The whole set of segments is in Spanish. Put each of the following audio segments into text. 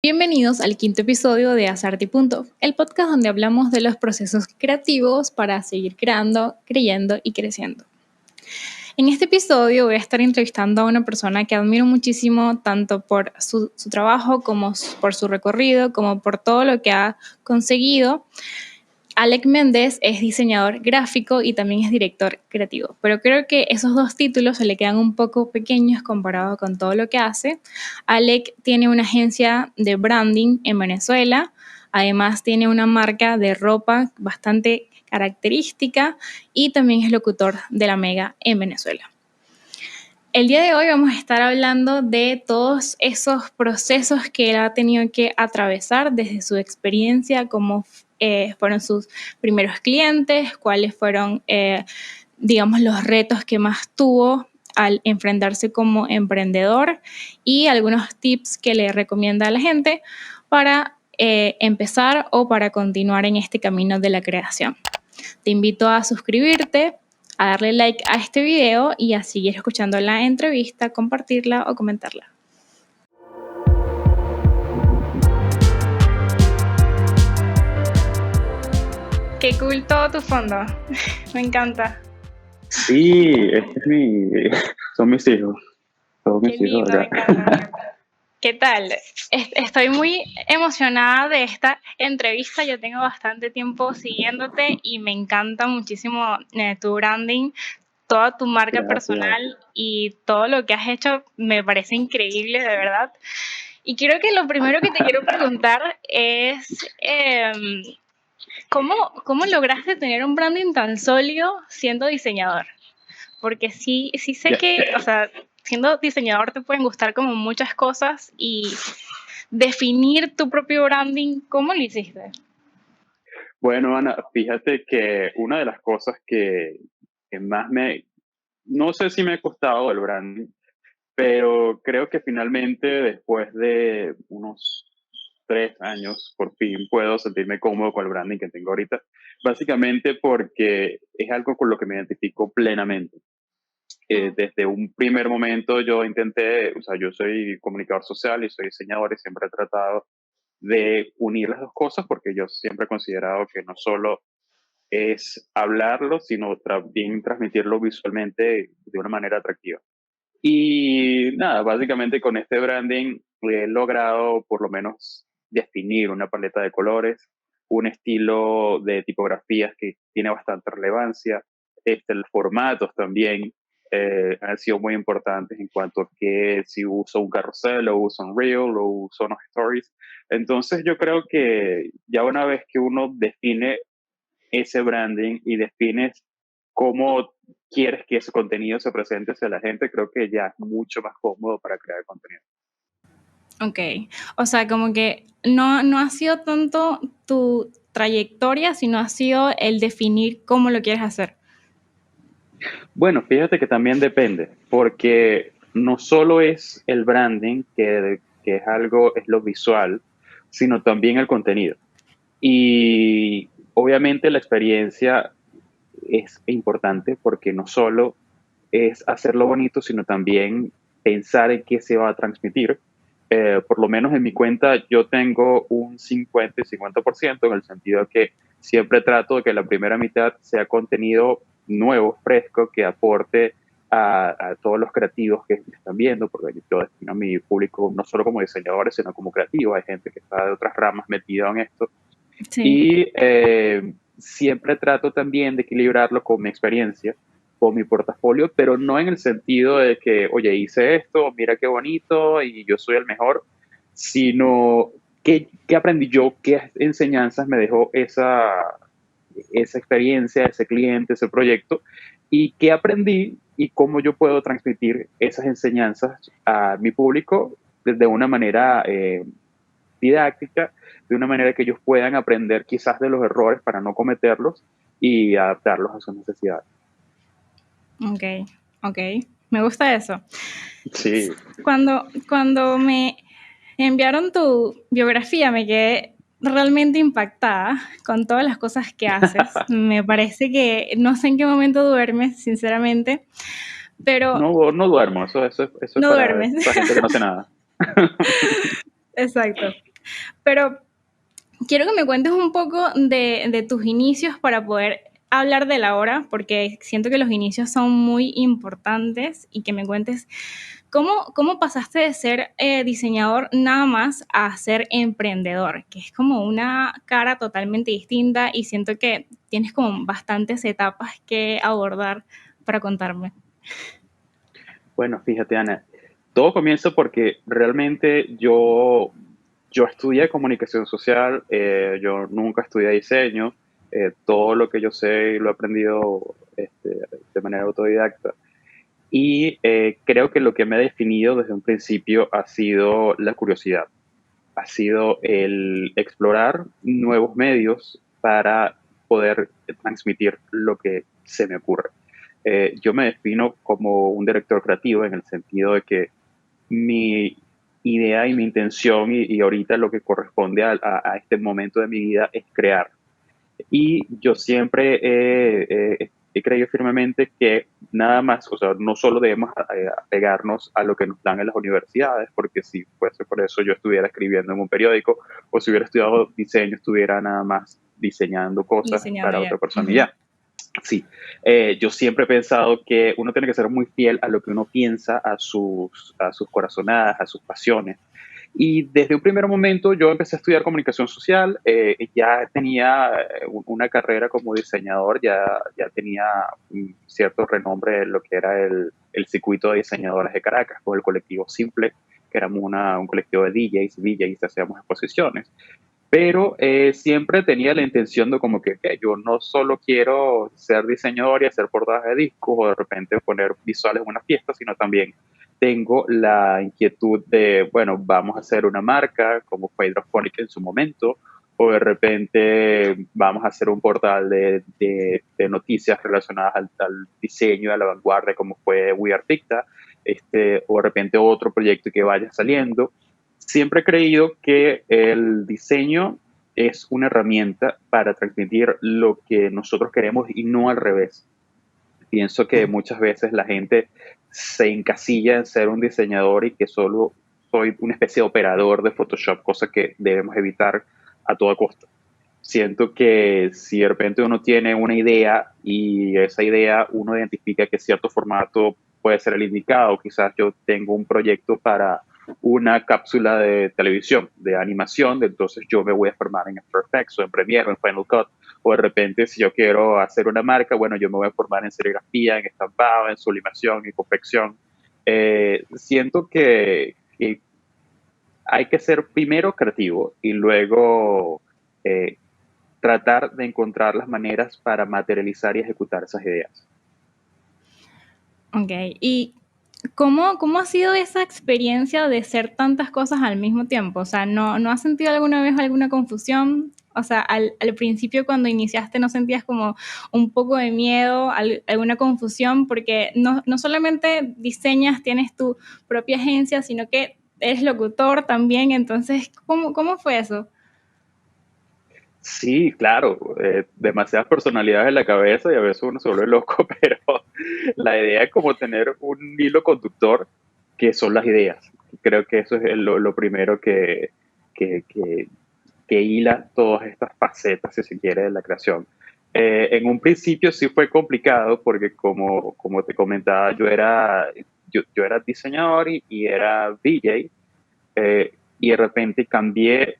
Bienvenidos al quinto episodio de Hacerte y Punto, el podcast donde hablamos de los procesos creativos para seguir creando, creyendo y creciendo. En este episodio voy a estar entrevistando a una persona que admiro muchísimo, tanto por su trabajo como por su recorrido, como por todo lo que ha conseguido. Alec Méndez es diseñador gráfico y también es director creativo, pero creo que esos dos títulos se le quedan un poco pequeños comparado con todo lo que hace. Alec tiene una agencia de branding en Venezuela, además tiene una marca de ropa bastante característica y también es locutor de La Mega en Venezuela. El día de hoy vamos a estar hablando de todos esos procesos que él ha tenido que atravesar desde su experiencia, cómo fueron sus primeros clientes, cuáles fueron, digamos, los retos que más tuvo al enfrentarse como emprendedor y algunos tips que le recomienda a la gente para empezar o para continuar en este camino de la creación. Te invito a suscribirte, a darle like a este video y a seguir escuchando la entrevista, compartirla o comentarla. Qué cool todo tu fondo. Me encanta. Sí, son mis hijos. Todos Qué mis hijos lindo, me acá. encanta. ¿Qué tal? Estoy muy emocionada de esta entrevista. Yo tengo bastante tiempo siguiéndote y me encanta muchísimo tu branding, toda tu marca Gracias. personal y todo lo que has hecho me parece increíble, de verdad. Y creo que lo primero que te quiero preguntar es ¿cómo lograste tener un branding tan sólido siendo diseñador? Porque sí sé Ya. que, o sea, siendo diseñador te pueden gustar como muchas cosas y definir tu propio branding, ¿cómo lo hiciste? Bueno, Ana, fíjate que una de las cosas que más no sé si me ha costado el branding, pero creo que finalmente después de unos 3 años, por fin puedo sentirme cómodo con el branding que tengo ahorita. Básicamente porque es algo con lo que me identifico plenamente. Desde un primer momento yo intenté, o sea, yo soy comunicador social y soy diseñador y siempre he tratado de unir las dos cosas porque yo siempre he considerado que no solo es hablarlo, sino también transmitirlo visualmente de una manera atractiva. Y nada, básicamente con este branding he logrado por lo menos definir una paleta de colores, un estilo de tipografías que tiene bastante relevancia, los formatos también han sido muy importantes en cuanto a que si uso un carrusel o uso un reel o uso unos stories. Entonces yo creo que ya una vez que uno define ese branding y defines cómo quieres que ese contenido se presente hacia la gente, creo que ya es mucho más cómodo para crear contenido. Ok, o sea, como que no ha sido tanto tu trayectoria, sino ha sido el definir cómo lo quieres hacer. Bueno, fíjate que también depende, porque no solo es el branding, que es algo, es lo visual, sino también el contenido. Y obviamente la experiencia es importante porque no solo es hacerlo bonito, sino también pensar en qué se va a transmitir. Por lo menos en mi cuenta yo tengo un 50 y 50% en el sentido de que siempre trato de que la primera mitad sea contenido nuevo, fresco, que aporte a todos los creativos que me están viendo, porque yo destino a mi público no solo como diseñadores, sino como creativos. Hay gente que está de otras ramas metida en esto. Sí. Y siempre trato también de equilibrarlo con mi experiencia, con mi portafolio, pero no en el sentido de que, oye, hice esto, mira qué bonito y yo soy el mejor, sino qué aprendí yo, qué enseñanzas me dejó esa experiencia, ese cliente, ese proyecto, y qué aprendí y cómo yo puedo transmitir esas enseñanzas a mi público de una manera didáctica, de una manera que ellos puedan aprender quizás de los errores para no cometerlos y adaptarlos a sus necesidades. Ok, me gusta eso. Sí. Cuando me enviaron tu biografía me quedé realmente impactada con todas las cosas que haces. Me parece que no sé en qué momento duermes, sinceramente, pero No duermo, eso es no para duermes. gente que no hace nada. Exacto. Pero quiero que me cuentes un poco de tus inicios para poder hablar de la hora, porque siento que los inicios son muy importantes y que me cuentes cómo pasaste de ser diseñador nada más a ser emprendedor, que es como una cara totalmente distinta y siento que tienes como bastantes etapas que abordar para contarme. Bueno, fíjate, Ana, todo comienza porque realmente yo estudié comunicación social, yo nunca estudié diseño, todo lo que yo sé lo he aprendido de manera autodidacta. Y creo que lo que me ha definido desde un principio ha sido la curiosidad, ha sido el explorar nuevos medios para poder transmitir lo que se me ocurre. Yo me defino como un director creativo en el sentido de que mi idea y mi intención y ahorita lo que corresponde a este momento de mi vida es crear. Y yo siempre he creído firmemente que nada más, o sea, no solo debemos apegarnos a lo que nos dan en las universidades, porque si fuese por eso yo estuviera escribiendo en un periódico o si hubiera estudiado diseño, estuviera nada más diseñando cosas Diseñador para ya. otra persona y Ujú. ya. Sí, yo siempre he pensado que uno tiene que ser muy fiel a lo que uno piensa, a sus corazonadas, a sus pasiones. Y desde un primer momento yo empecé a estudiar comunicación social, ya tenía una carrera como diseñador, ya tenía un cierto renombre en lo que era el circuito de diseñadores de Caracas, con el colectivo Simple, que éramos un colectivo de DJs y DJs, hacíamos exposiciones. Pero siempre tenía la intención de como que yo no solo quiero ser diseñador y hacer portadas de discos o de repente poner visuales en una fiesta, sino también tengo la inquietud de, bueno, vamos a hacer una marca como fue Hydroponic en su momento, o de repente vamos a hacer un portal de noticias relacionadas al diseño, a la vanguardia, como fue We Are Picta, o de repente otro proyecto que vaya saliendo. Siempre he creído que el diseño es una herramienta para transmitir lo que nosotros queremos y no al revés. Pienso que muchas veces la gente se encasilla en ser un diseñador y que solo soy una especie de operador de Photoshop, cosa que debemos evitar a toda costa. Siento que si de repente uno tiene una idea y esa idea uno identifica que cierto formato puede ser el indicado, quizás yo tengo un proyecto para una cápsula de televisión, de animación, entonces yo me voy a formar en After Effects o en Premiere o en Final Cut, o de repente si yo quiero hacer una marca, bueno, yo me voy a formar en serigrafía, en estampado, en sublimación, en confección. Siento que hay que ser primero creativo y luego eh, tratar de encontrar las maneras para materializar y ejecutar esas ideas. Ok, ¿y cómo ha sido esa experiencia de ser tantas cosas al mismo tiempo? O sea, ¿no has sentido alguna vez alguna confusión? O sea, al principio cuando iniciaste no sentías como un poco de miedo, alguna confusión, porque no solamente diseñas, tienes tu propia agencia, sino que eres locutor también, entonces, ¿cómo fue eso? Sí, claro, demasiadas personalidades en la cabeza y a veces uno se vuelve loco, pero la idea es como tener un hilo conductor que son las ideas. Creo que eso es lo primero que, que, que hila todas estas facetas, si se quiere, de la creación. En un principio sí fue complicado porque como te comentaba, yo era diseñador y era DJ, y de repente cambié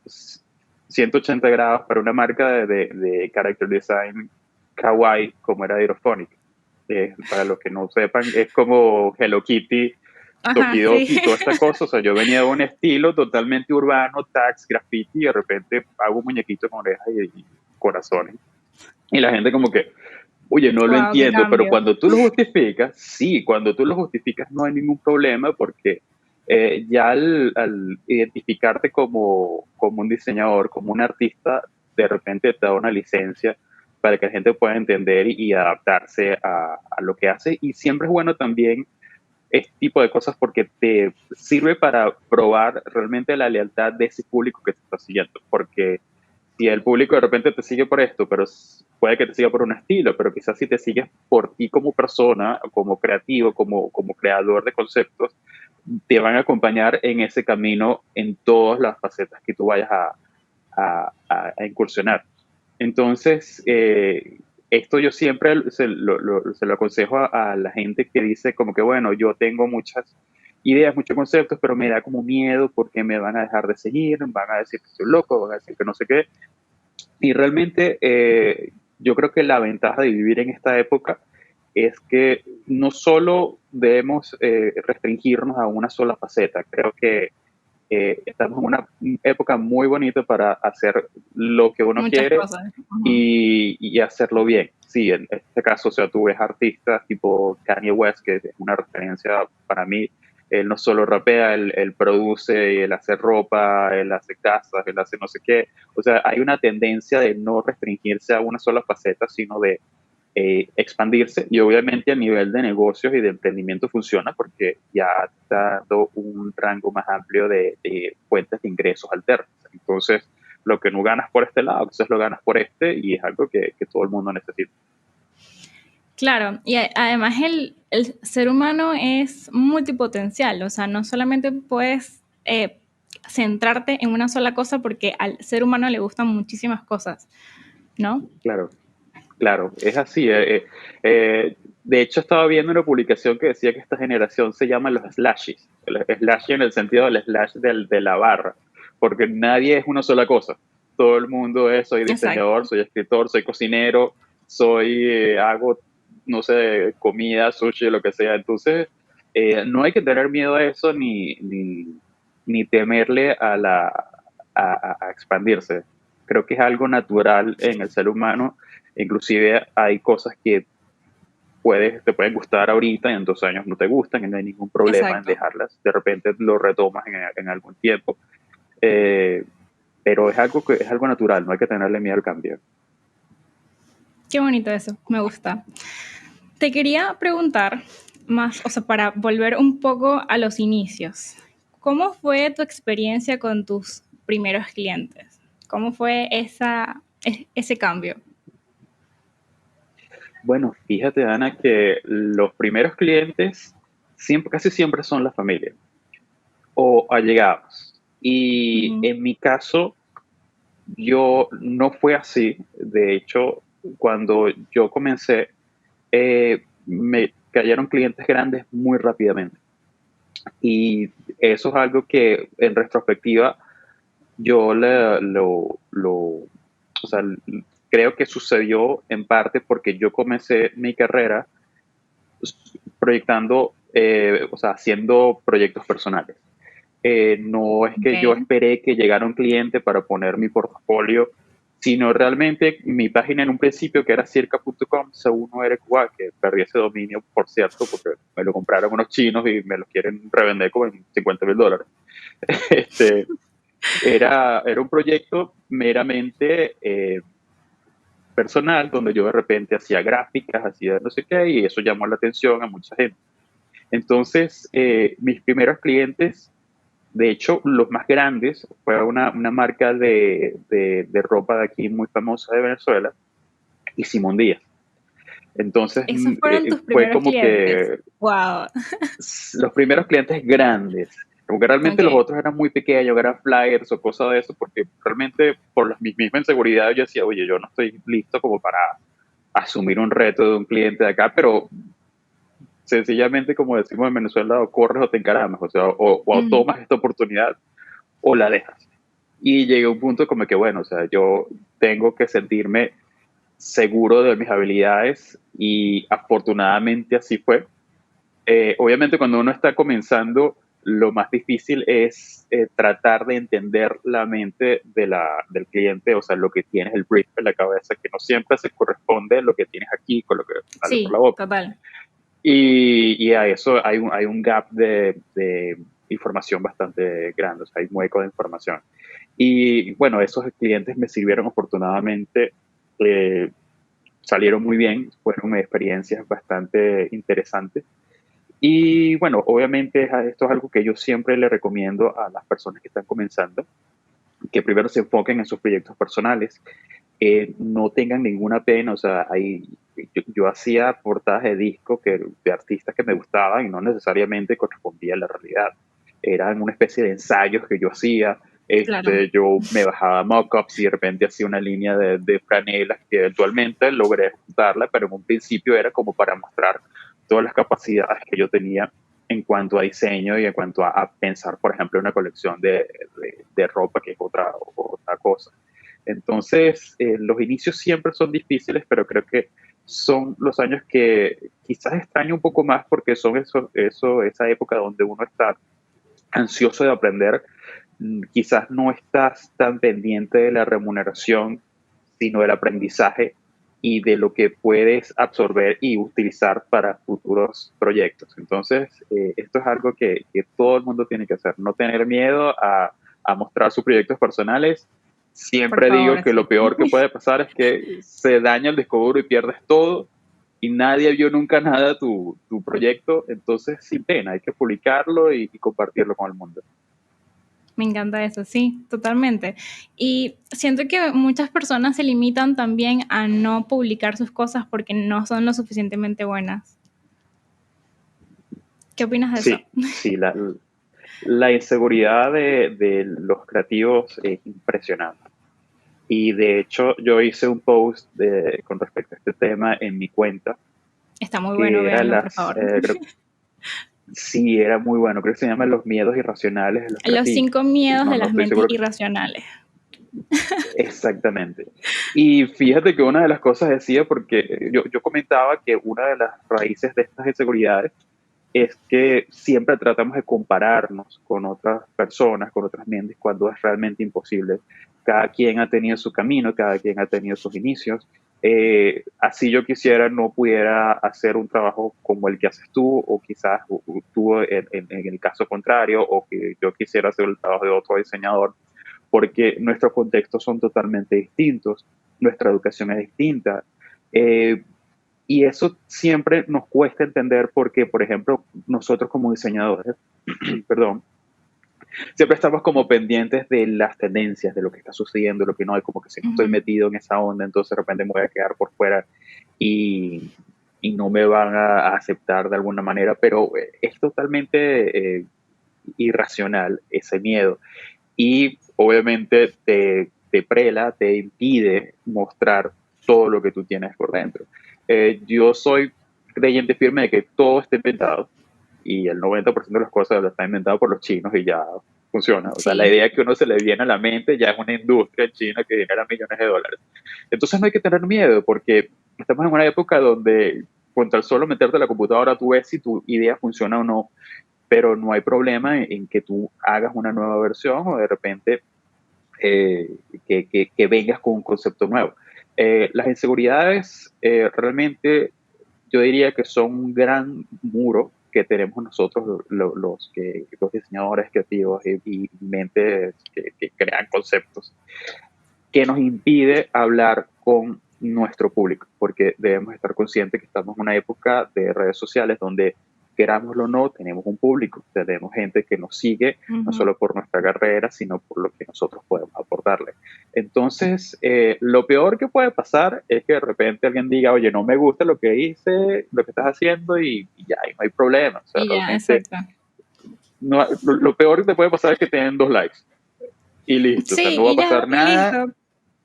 180 grados para una marca de character design kawaii como era Aerophonic. Para los que no sepan, es como Hello Kitty, Ajá, sí. Tokidoki y toda esta cosa. O sea, yo venía de un estilo totalmente urbano, tags, graffiti, y de repente hago un muñequito con orejas y corazones. Y la gente como que, oye, no lo Wow, qué entiendo, pero cambio. cuando tú lo justificas, sí, cuando tú lo justificas no hay ningún problema porque ya al identificarte como un diseñador, como un artista, de repente te da una licencia para que la gente pueda entender y adaptarse a lo que hace. Y siempre es bueno también este tipo de cosas porque te sirve para probar realmente la lealtad de ese público que te está siguiendo. Porque si el público de repente te sigue por esto, pero puede que te siga por un estilo, pero quizás si te sigues por ti como persona, como creativo, como creador de conceptos, te van a acompañar en ese camino en todas las facetas que tú vayas a incursionar. Entonces, esto yo siempre se lo aconsejo a la gente que dice como que, bueno, yo tengo muchas ideas, muchos conceptos, pero me da como miedo porque me van a dejar de seguir, van a decir que estoy loco, van a decir que no sé qué. Y realmente yo creo que la ventaja de vivir en esta época es que no solo debemos restringirnos a una sola faceta, creo que estamos en una época muy bonita para hacer lo que uno Muchas quiere cosas. Ujú. y hacerlo bien. Sí, en este caso, o sea, tú ves artistas tipo Kanye West, que es una referencia para mí. Él no solo rapea, él produce, él hace ropa, él hace casas, él hace no sé qué. O sea, hay una tendencia de no restringirse a una sola faceta, sino de expandirse, y obviamente a nivel de negocios y de emprendimiento funciona porque ya está dando un rango más amplio de fuentes de ingresos alternas. Entonces, lo que no ganas por este lado, entonces lo ganas por este, y es algo que todo el mundo necesita. Claro, y además el ser humano es multipotencial, o sea, no solamente puedes centrarte en una sola cosa porque al ser humano le gustan muchísimas cosas, ¿no? Claro, claro, es así. De hecho, estaba viendo una publicación que decía que esta generación se llama los slashes. El slash en el sentido del slash de la barra, porque nadie es una sola cosa. Todo el mundo es, soy diseñador, Exacto. soy escritor, soy cocinero, hago, no sé, comida, sushi, lo que sea. Entonces, no hay que tener miedo a eso ni temerle a expandirse. Creo que es algo natural en el ser humano. Inclusive hay cosas que te pueden gustar ahorita y en 2 años no te gustan y no hay ningún problema en Exacto. dejarlas. De repente lo retomas en algún tiempo. Eh, pero es algo natural, no hay que tenerle miedo al cambio. Qué bonito eso, me gusta. Te quería preguntar más, o sea, para volver un poco a los inicios. ¿Cómo fue tu experiencia con tus primeros clientes? ¿Cómo fue ese cambio? Bueno, fíjate, Ana, que los primeros clientes casi siempre son la familia o allegados. Y Ujú. en mi caso, yo no fue así. De hecho, cuando yo comencé, me cayeron clientes grandes muy rápidamente. Y eso es algo que en retrospectiva yo o sea, creo que sucedió en parte porque yo comencé mi carrera proyectando, o sea, haciendo proyectos personales. No es que yo Ok. esperé que llegara un cliente para poner mi portafolio, sino realmente mi página en un principio, que era circa.com, según no era igual, que perdí ese dominio, por cierto, porque me lo compraron unos chinos y me lo quieren revender como en $50,000. Este, era un proyecto meramente personal, donde yo de repente hacía gráficas, hacía no sé qué, y eso llamó la atención a mucha gente. Entonces, mis primeros clientes, de hecho, los más grandes, fue una marca de ropa de aquí muy famosa de Venezuela, y Simón Díaz. Entonces, Esos fueron tus fue primeros como clientes. que Wow. los primeros clientes grandes, como que realmente los Ok. otros eran muy pequeños, eran flyers o cosas de eso, porque realmente por mi misma inseguridad yo decía, oye, yo no estoy listo como para asumir un reto de un cliente de acá, pero sencillamente, como decimos en Venezuela, o corres o te encaramas, o sea, o Ujú. tomas esta oportunidad o la dejas. Y llegué a un punto como que, bueno, o sea, yo tengo que sentirme seguro de mis habilidades, y afortunadamente así fue. Obviamente cuando uno está comenzando, lo más difícil es tratar de entender la mente del cliente, o sea, lo que tienes el brief en la cabeza, que no siempre se corresponde lo que tienes aquí con lo que sale por la Sí, boca. total. Y a eso hay un gap de información bastante grande, o sea, hay un hueco de información. Y bueno, esos clientes me sirvieron afortunadamente, eh, salieron muy bien, fueron experiencias bastante interesantes. Y bueno, obviamente esto es algo que yo siempre le recomiendo a las personas que están comenzando, que primero se enfoquen en sus proyectos personales, no tengan ninguna pena, o sea, yo hacía portadas de disco de artistas que me gustaban y no necesariamente correspondía a la realidad. Eran una especie de ensayos que yo hacía, Claro. Yo me bajaba mockups y de repente hacía una línea de franelas que eventualmente logré ejecutarla, pero en un principio era como para mostrar todas las capacidades que yo tenía en cuanto a diseño y en cuanto a pensar, por ejemplo, una colección de ropa, que es otra cosa. Entonces, los inicios siempre son difíciles, pero creo que son los años que quizás extraño un poco más porque son esa época donde uno está ansioso de aprender. Quizás no estás tan pendiente de la remuneración, sino del aprendizaje y de lo que puedes absorber y utilizar para futuros proyectos. Entonces, esto es algo que todo el mundo tiene que hacer, no tener miedo a mostrar sus proyectos personales. Por Siempre digo favor, que sí. lo peor que puede pasar es que se daña el disco duro y pierdes todo y nadie vio nunca nada tu proyecto, entonces sin pena, hay que publicarlo y compartirlo con el mundo. Me encanta eso, sí, totalmente. Y siento que muchas personas se limitan también a no publicar sus cosas porque no son lo suficientemente buenas. ¿Qué opinas de eso? Sí, sí, la inseguridad de los creativos es impresionante. Y de hecho, yo hice un post con respecto a este tema en mi cuenta, Está muy bueno, que era véanlo, por favor. sí, era muy bueno, creo que se llama Los miedos irracionales de los Los creativos. 5 miedos No, de no las estoy mentes seguro. irracionales. Exactamente. Y fíjate que una de las cosas decía, porque yo comentaba que una de las raíces de estas inseguridades es que siempre tratamos de compararnos con otras personas, con otras mentes, cuando es realmente imposible. Cada quien ha tenido su camino, cada quien ha tenido sus inicios. Así yo quisiera, no pudiera hacer un trabajo como el que haces tú, o quizás tú en el caso contrario, o que yo quisiera hacer el trabajo de otro diseñador, porque nuestros contextos son totalmente distintos, nuestra educación es distinta. Eh, y eso siempre nos cuesta entender porque, por ejemplo, nosotros como diseñadores, perdón, siempre estamos como pendientes de las tendencias, de lo que está sucediendo, lo que no hay, como que si no estoy Ujú. metido en esa onda, entonces de repente me voy a quedar por fuera y, y no me van a aceptar de alguna manera, pero es totalmente irracional ese miedo y obviamente te prela, te impide mostrar todo lo que tú tienes por dentro. Yo soy creyente firme de que todo está inventado y el 90% de las cosas lo está inventado por los chinos y ya funciona. O sea, la Sí, idea que uno se le viene a la mente ya es una industria china que genera millones de dólares. Entonces no hay que tener miedo porque estamos en una época donde con tan solo meterte a la computadora tú ves si tu idea funciona o no, pero no hay problema en que tú hagas una nueva versión o de repente que vengas con un concepto nuevo. Las inseguridades realmente yo diría que son un gran muro que tenemos nosotros los diseñadores creativos y mentes que crean conceptos, que nos impide hablar con nuestro público, porque debemos estar conscientes que estamos en una época de redes sociales donde querámoslo o no, tenemos un público, tenemos gente que nos sigue, no ujú. solo por nuestra carrera, sino por lo que nosotros podemos aportarle. Entonces, lo peor que puede pasar es que de repente alguien diga, oye, no me gusta lo que hice, lo que estás haciendo y ya, y no hay problema. O sea, Y ya, realmente, exacto. no, lo peor que te puede pasar es que te den 2 likes y listo, o sea, Sí, no va a y ya, pasar y nada listo.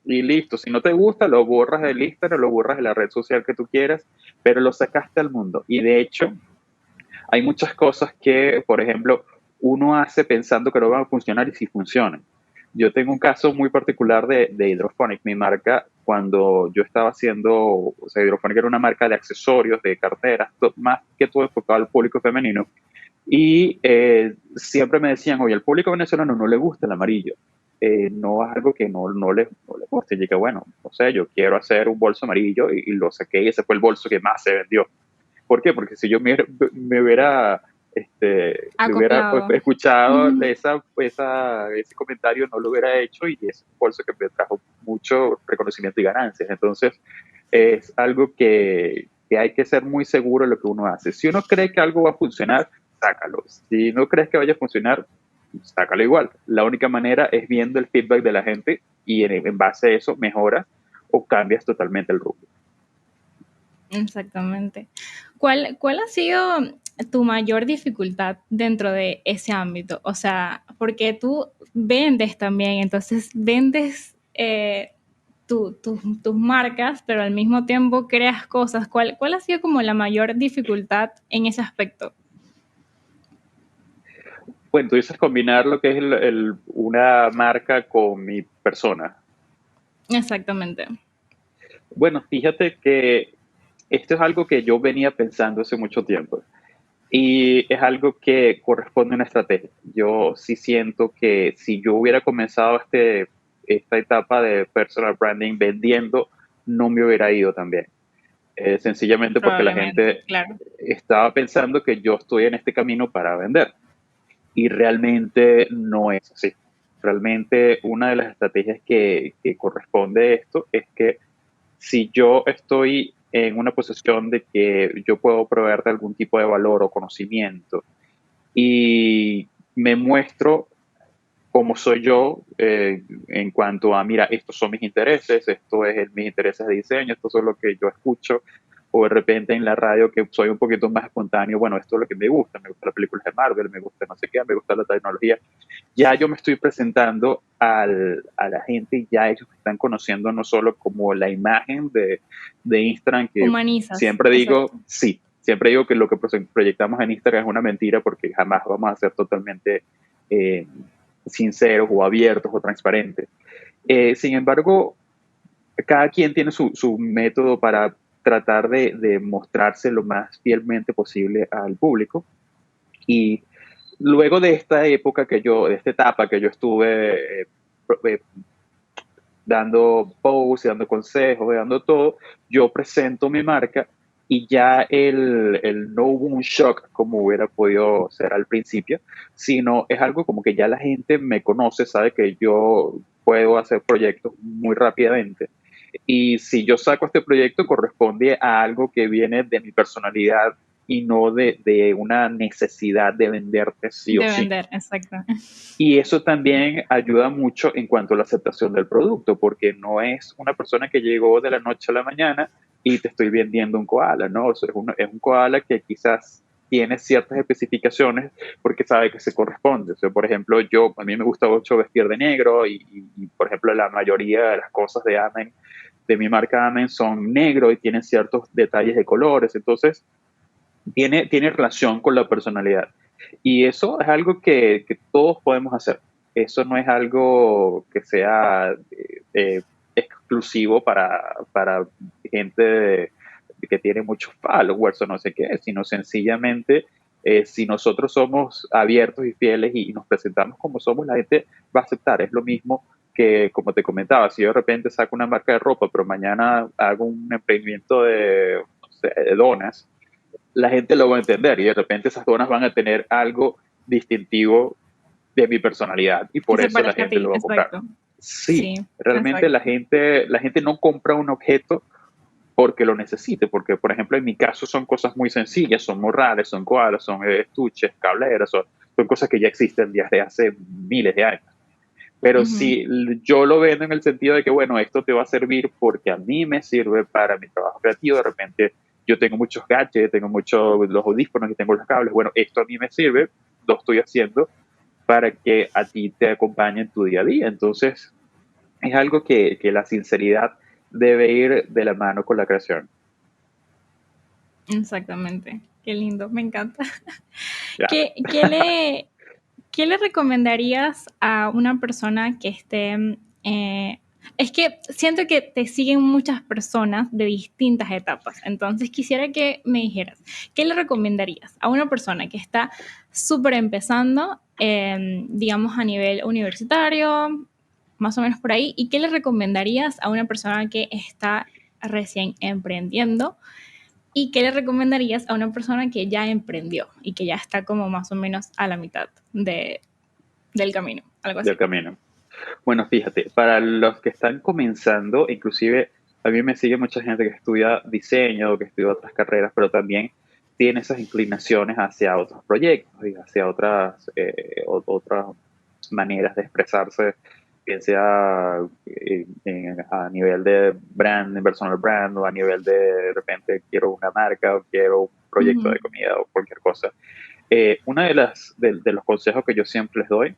y listo. Si no te gusta, lo borras del Instagram, lo borras de la red social que tú quieras, pero lo sacaste al mundo. Y de hecho, hay muchas cosas que, por ejemplo, uno hace pensando que no van a funcionar y sí funcionan. Yo tengo un caso muy particular de Hydrophonic, mi marca, cuando yo estaba haciendo, o sea, Hydrophonic era una marca de accesorios, de carteras, más que todo enfocado al público femenino. Y siempre me decían, oye, al público venezolano no le gusta el amarillo. No es algo que no le guste. Y dije, bueno, no sé, yo quiero hacer un bolso amarillo y lo saqué y ese fue el bolso que más se vendió. ¿Por qué? Porque si yo me hubiera, le hubiera Acoplado. escuchado Ujú. ese comentario, no lo hubiera hecho y es un bolso que me trajo mucho reconocimiento y ganancias. Entonces, es algo que hay que ser muy seguro de lo que uno hace. Si uno cree que algo va a funcionar, sácalo. Si no crees que vaya a funcionar, sácalo igual. La única manera es viendo el feedback de la gente y en base a eso mejoras o cambias totalmente el rumbo. Exactamente. ¿Cuál ha sido tu mayor dificultad dentro de ese ámbito? O sea, porque tú vendes también, entonces vendes tus marcas, pero al mismo tiempo creas cosas. ¿Cuál ha sido como la mayor dificultad en ese aspecto? Bueno, tú dices combinar lo que es una marca con mi persona. Exactamente. Bueno, fíjate que esto es algo que yo venía pensando hace mucho tiempo y es algo que corresponde a una estrategia. Yo sí siento que si yo hubiera comenzado esta etapa de personal branding vendiendo, no me hubiera ido tan bien. Sencillamente porque la Probablemente, gente claro. estaba pensando que yo estoy en este camino para vender y realmente no es así. Realmente una de las estrategias que corresponde a esto es que si yo estoy en una posición de que yo puedo proveerte algún tipo de valor o conocimiento y me muestro como soy yo en cuanto a, mira, estos son mis intereses, mis intereses de diseño, esto es lo que yo escucho, o de repente en la radio que soy un poquito más espontáneo, bueno, esto es lo que me gusta las películas de Marvel, me gusta no sé qué, me gusta la tecnología, ya yo me estoy presentando a la gente y ya ellos me están conociendo no solo como la imagen de Instagram, que Humanizas, siempre digo, exacto. sí, siempre digo que lo que proyectamos en Instagram es una mentira porque jamás vamos a ser totalmente eh, sinceros o abiertos o transparentes. Sin embargo, cada quien tiene su método para tratar de mostrarse lo más fielmente posible al público y luego de esta época de esta etapa que yo estuve dando posts, dando consejos, dando todo, yo presento mi marca y ya no hubo un shock como hubiera podido ser al principio, sino es algo como que ya la gente me conoce, sabe que yo puedo hacer proyectos muy rápidamente. Y si yo saco este proyecto, corresponde a algo que viene de mi personalidad y no de una necesidad de venderte sí o De sí. vender, exacto. Y eso también ayuda mucho en cuanto a la aceptación del producto, porque no es una persona que llegó de la noche a la mañana y te estoy vendiendo un koala, ¿no? O sea, es un koala que quizás tiene ciertas especificaciones porque sabe que se corresponde. O sea, por ejemplo, a mí me gusta mucho vestir de negro y, por ejemplo, la mayoría de las cosas de Amen, de mi marca Amen, son negro y tienen ciertos detalles de colores. Entonces, tiene relación con la personalidad. Y eso es algo que todos podemos hacer. Eso no es algo que sea exclusivo para gente que tiene muchos followers o no sé qué, sino sencillamente si nosotros somos abiertos y fieles y nos presentamos como somos, la gente va a aceptar. Es lo mismo que, como te comentaba, si yo de repente saco una marca de ropa, pero mañana hago un emprendimiento no sé, de donas, la gente lo va a entender y de repente esas donas van a tener algo distintivo de mi personalidad y Que por se eso la parezca a gente ti, lo va a comprar. exacto. Sí, Sí, realmente exacto. la gente no compra un objeto porque lo necesite, porque por ejemplo en mi caso son cosas muy sencillas, son morrales, son koalas, son estuches, cableras, son cosas que ya existen desde hace miles de años. Pero Ujú. si yo lo vendo en el sentido de que, bueno, esto te va a servir porque a mí me sirve para mi trabajo creativo, de repente yo tengo muchos gadgets, tengo muchos los audífonos y tengo los cables, bueno, esto a mí me sirve, lo estoy haciendo para que a ti te acompañe en tu día a día. Entonces, es algo que la sinceridad debe ir de la mano con la creación. Exactamente. Qué lindo, me encanta. Ya. ¿Qué, qué le, ¿Qué le recomendarías a una persona que esté... es que siento que te siguen muchas personas de distintas etapas, entonces quisiera que me dijeras, ¿qué le recomendarías a una persona que está súper empezando, digamos a nivel universitario, más o menos por ahí, y qué le recomendarías a una persona que está recién emprendiendo? ¿Y qué le recomendarías a una persona que ya emprendió y que ya está como más o menos a la mitad del camino? Algo Del así. camino. Bueno, fíjate, para los que están comenzando, inclusive a mí me sigue mucha gente que estudia diseño, que estudia otras carreras, pero también tiene esas inclinaciones hacia otros proyectos y hacia otras maneras de expresarse bien sea a nivel de brand, de personal brand, o a nivel de repente quiero una marca o quiero un proyecto Ujú. de comida o cualquier cosa. Una de los consejos que yo siempre les doy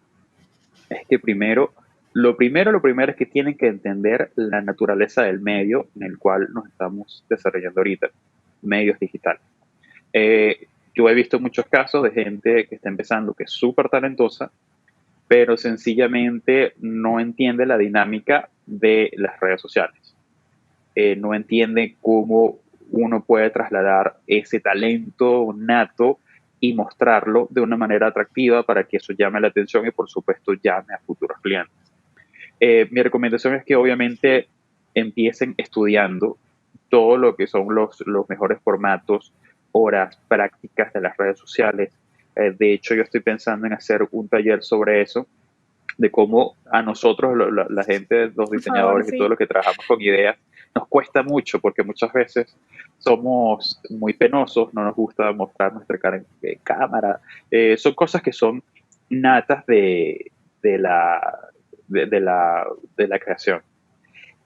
es que lo primero es que tienen que entender la naturaleza del medio en el cual nos estamos desarrollando ahorita, medios digitales. Yo he visto muchos casos de gente que está empezando, que es súper talentosa, pero sencillamente no entiende la dinámica de las redes sociales. No entiende cómo uno puede trasladar ese talento nato y mostrarlo de una manera atractiva para que eso llame la atención y por supuesto llame a futuros clientes. Mi recomendación es que obviamente empiecen estudiando todo lo que son los mejores formatos, horas prácticas de las redes sociales. De hecho, yo estoy pensando en hacer un taller sobre eso, de cómo a nosotros, la gente, los Por favor, diseñadores y todos sí. los que trabajamos con ideas, nos cuesta mucho porque muchas veces somos muy penosos, no nos gusta mostrar nuestra cara en cámara. Son cosas que son natas de la, de la, de la creación.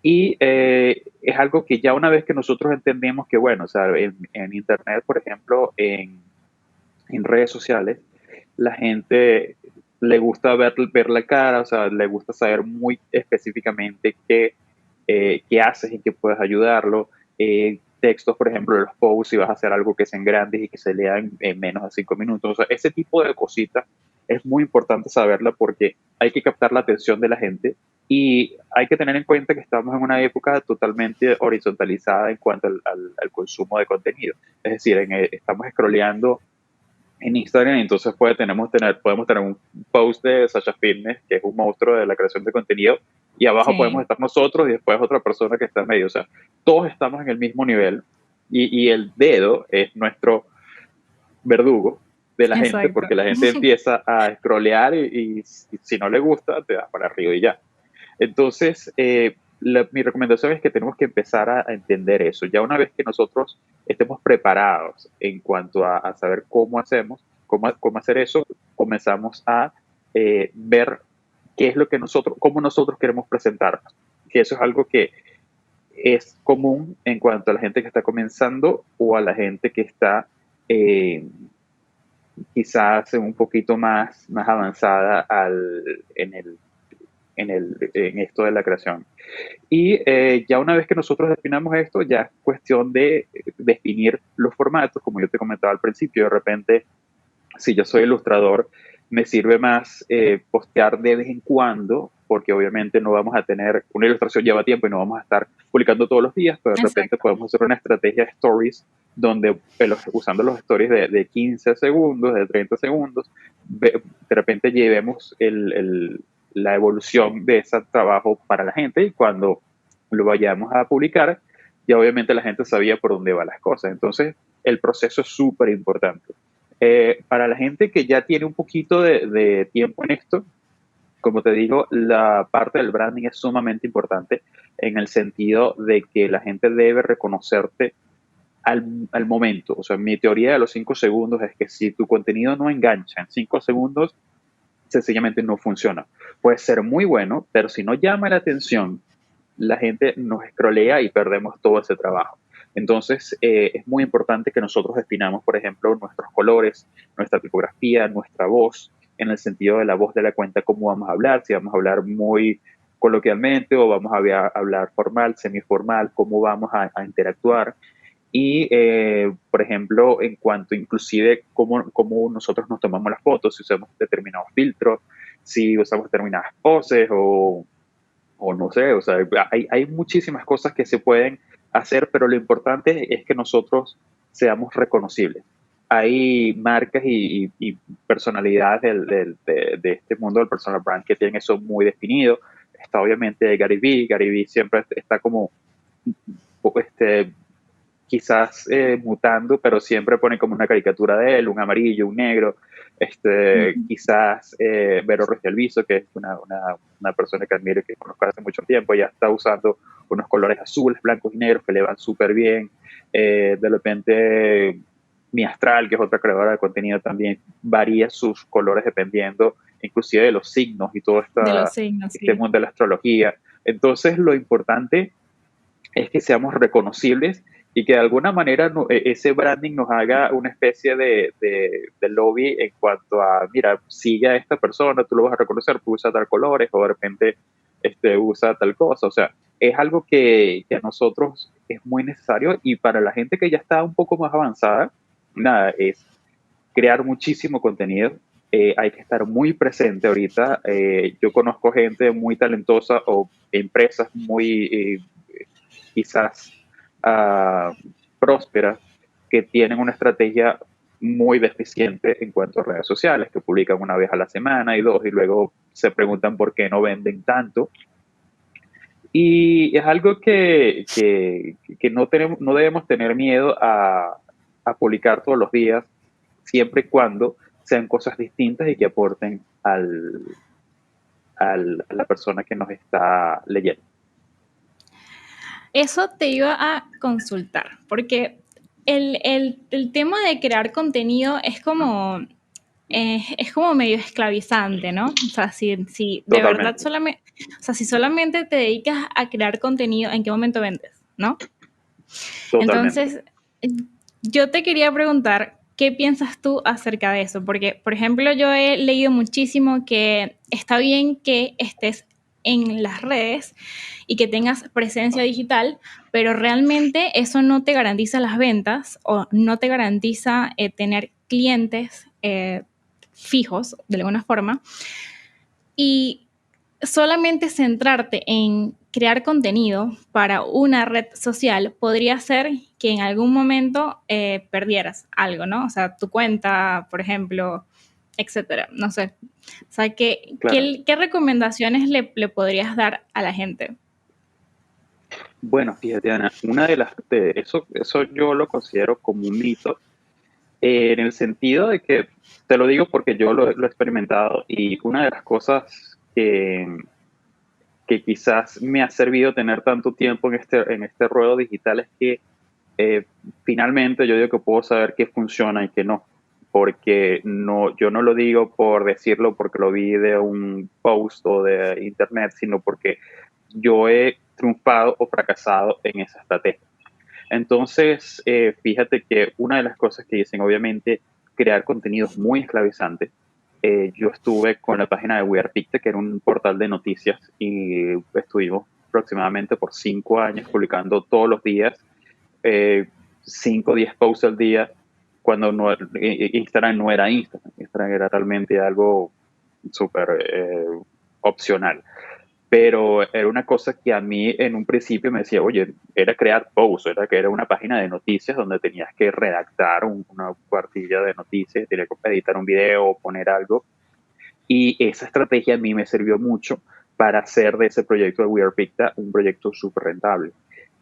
Y es algo que ya una vez que nosotros entendemos que, bueno, o sea, en Internet, por ejemplo, en redes sociales, la gente le gusta ver la cara, o sea, le gusta saber muy específicamente qué haces y qué puedes ayudarlo. Textos, por ejemplo, los posts, si vas a hacer algo que sean grandes y que se lean en menos de 5 minutos. O sea, ese tipo de cositas es muy importante saberla porque hay que captar la atención de la gente y hay que tener en cuenta que estamos en una época totalmente horizontalizada en cuanto al consumo de contenido. Es decir, estamos scrolleando en Instagram, entonces podemos tener un post de Sasha Fitness, que es un monstruo de la creación de contenido, y abajo podemos Sí, estar nosotros y después otra persona que está en medio. O sea, todos estamos en el mismo nivel y el dedo es nuestro verdugo de la gente, exacto. porque la gente empieza a scrollear y si no le gusta, te das para arriba y ya. Entonces, mi recomendación es que tenemos que empezar a entender eso. Ya una vez que nosotros estemos preparados en cuanto a saber cómo hacemos, cómo hacer eso, comenzamos a ver qué es lo que cómo nosotros queremos presentarnos. Que eso es algo que es común en cuanto a la gente que está comenzando o a la gente que está eh, quizás un poquito más avanzada en esto de la creación. Y ya una vez que nosotros definamos esto, ya es cuestión de definir los formatos, como yo te comentaba al principio. De repente, si yo soy ilustrador, me sirve más postear de vez en cuando, porque obviamente no vamos a tener, una ilustración lleva tiempo y no vamos a estar publicando todos los días, pero de repente Exacto. podemos hacer una estrategia de stories donde usando los stories de 15 segundos, de 30 segundos, de repente llevemos la evolución de ese trabajo para la gente y cuando lo vayamos a publicar, ya obviamente la gente sabía por dónde van las cosas. Entonces, el proceso es súper importante. Para la gente que ya tiene un poquito de tiempo en esto, como te digo, la parte del branding es sumamente importante en el sentido de que la gente debe reconocerte al momento. O sea, mi teoría de los 5 segundos es que si tu contenido no engancha en 5 segundos, sencillamente no funciona. Puede ser muy bueno, pero si no llama la atención, la gente nos escrolea y perdemos todo ese trabajo. Entonces, es muy importante que nosotros definamos, por ejemplo, nuestros colores, nuestra tipografía, nuestra voz, en el sentido de la voz de la cuenta, cómo vamos a hablar, si vamos a hablar muy coloquialmente o vamos a hablar formal, semiformal, cómo vamos a interactuar. Y, por ejemplo, en cuanto inclusive cómo nosotros nos tomamos las fotos, si usamos determinados filtros, si usamos determinadas poses o no sé, o sea, hay muchísimas cosas que se pueden hacer, pero lo importante es que nosotros seamos reconocibles. Hay marcas y personalidades de este mundo del personal brand que tienen eso muy definido. Está obviamente Gary Vee. Gary Vee siempre está como este, quizás mutando, pero siempre pone como una caricatura de él, un amarillo, un negro. Ujú. Quizás Vero Regialviso, que es una persona que admiro y que conozco hace mucho tiempo, ya está usando unos colores azules, blancos y negros que le van súper bien. De repente, Mi Astral, que es otra creadora de contenido, también varía sus colores dependiendo inclusive de los signos y todo De los signos, este sí. mundo de la astrología. Entonces, lo importante es que seamos reconocibles y que de alguna manera ese branding nos haga una especie de lobby en cuanto a, mira, sigue a esta persona, tú lo vas a reconocer, tú usa tal colores o de repente usa tal cosa. O sea, es algo que a nosotros es muy necesario y para la gente que ya está un poco más avanzada, nada, es crear muchísimo contenido. Hay que estar muy presente ahorita. Yo conozco gente muy talentosa o empresas muy quizás uh, prósperas que tienen una estrategia muy deficiente en cuanto a redes sociales, que publican una vez a la semana y dos, y luego se preguntan por qué no venden tanto. Y es algo que no debemos tener miedo a publicar todos los días, siempre y cuando sean cosas distintas y que aporten a la persona que nos está leyendo. Eso te iba a consultar, porque el tema de crear contenido es como medio esclavizante, ¿no? O sea, si de verdad Totalmente, solamente, o sea, si solamente te dedicas a crear contenido, ¿en qué momento vendes? ¿No? totalmente. Entonces, yo te quería preguntar, ¿qué piensas tú acerca de eso? Porque, por ejemplo, yo he leído muchísimo que está bien que estés en las redes y que tengas presencia digital, pero realmente eso no te garantiza las ventas o no te garantiza tener clientes fijos de alguna forma. Y solamente centrarte en crear contenido para una red social podría ser que en algún momento perdieras algo, ¿no? O sea, tu cuenta, por ejemplo, etcétera. No sé. O sea, Claro. ¿qué recomendaciones le podrías dar a la gente? Bueno, fíjate, Ana, una eso yo lo considero como un mito, en el sentido de que, te lo digo porque yo lo he experimentado y una de las cosas que quizás me ha servido tener tanto tiempo en este ruedo digital es que eh, finalmente yo digo que puedo saber qué funciona y qué no, porque yo no lo digo por decirlo porque lo vi de un post o de internet, sino porque yo he triunfado o fracasado en esa estrategia. Entonces, fíjate que una de las cosas que dicen, obviamente, crear contenidos muy esclavizantes. Yo estuve con la página de We Are Picte, que era un portal de noticias, y estuvimos aproximadamente por 5 años publicando todos los días, eh, 5 o 10 posts al día, cuando Instagram no era Instagram. Instagram era realmente algo súper opcional, pero era una cosa que a mí en un principio me decía, oye, era crear posts, era que era una página de noticias donde tenías que redactar una cuartilla de noticias, tenías que editar un video o poner algo, y esa estrategia a mí me sirvió mucho para hacer de ese proyecto de We Are Picta un proyecto súper rentable.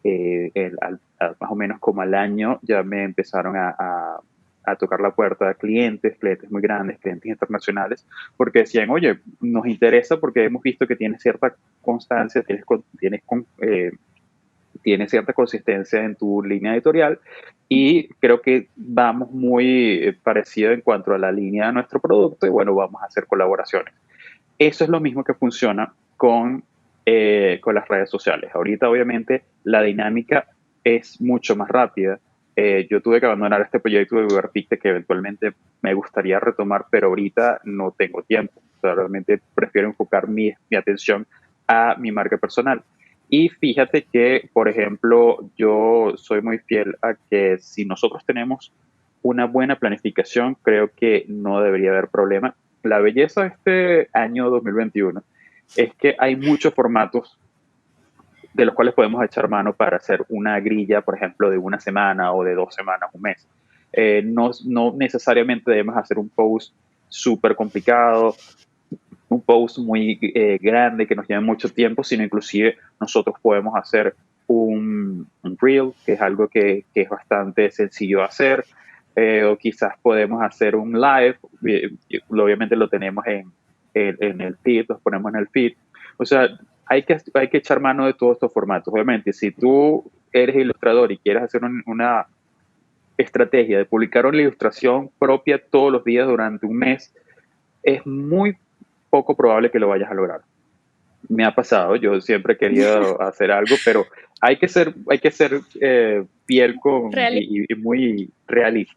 Más o menos como al año ya me empezaron a tocar la puerta de clientes muy grandes, clientes internacionales, porque decían, oye, nos interesa porque hemos visto que tienes cierta constancia, tienes cierta consistencia en tu línea editorial y creo que vamos muy parecido en cuanto a la línea de nuestro producto y bueno, vamos a hacer colaboraciones. Eso es lo mismo que funciona con las redes sociales. Ahorita, obviamente, la dinámica es mucho más rápida. Yo tuve que abandonar este proyecto de Uberpicte que eventualmente me gustaría retomar, pero ahorita no tengo tiempo. O sea, realmente prefiero enfocar mi atención a mi marca personal. Y fíjate que, por ejemplo, yo soy muy fiel a que si nosotros tenemos una buena planificación, creo que no debería haber problema. La belleza de este año 2021 es que hay muchos formatos de los cuales podemos echar mano para hacer una grilla, por ejemplo, de una semana o de 2 semanas, un mes. No necesariamente debemos hacer un post súper complicado, un post muy grande que nos lleve mucho tiempo, sino inclusive nosotros podemos hacer un reel, que es algo que es bastante sencillo de hacer, o quizás podemos hacer un live, obviamente lo tenemos en el feed, los ponemos en el feed. O sea, hay que echar mano de todos estos formatos. Obviamente, si tú eres ilustrador y quieres hacer una estrategia de publicar una ilustración propia todos los días durante un mes, es muy poco probable que lo vayas a lograr. Me ha pasado, yo siempre he querido hacer algo, pero hay que ser fiel Real. y muy realista.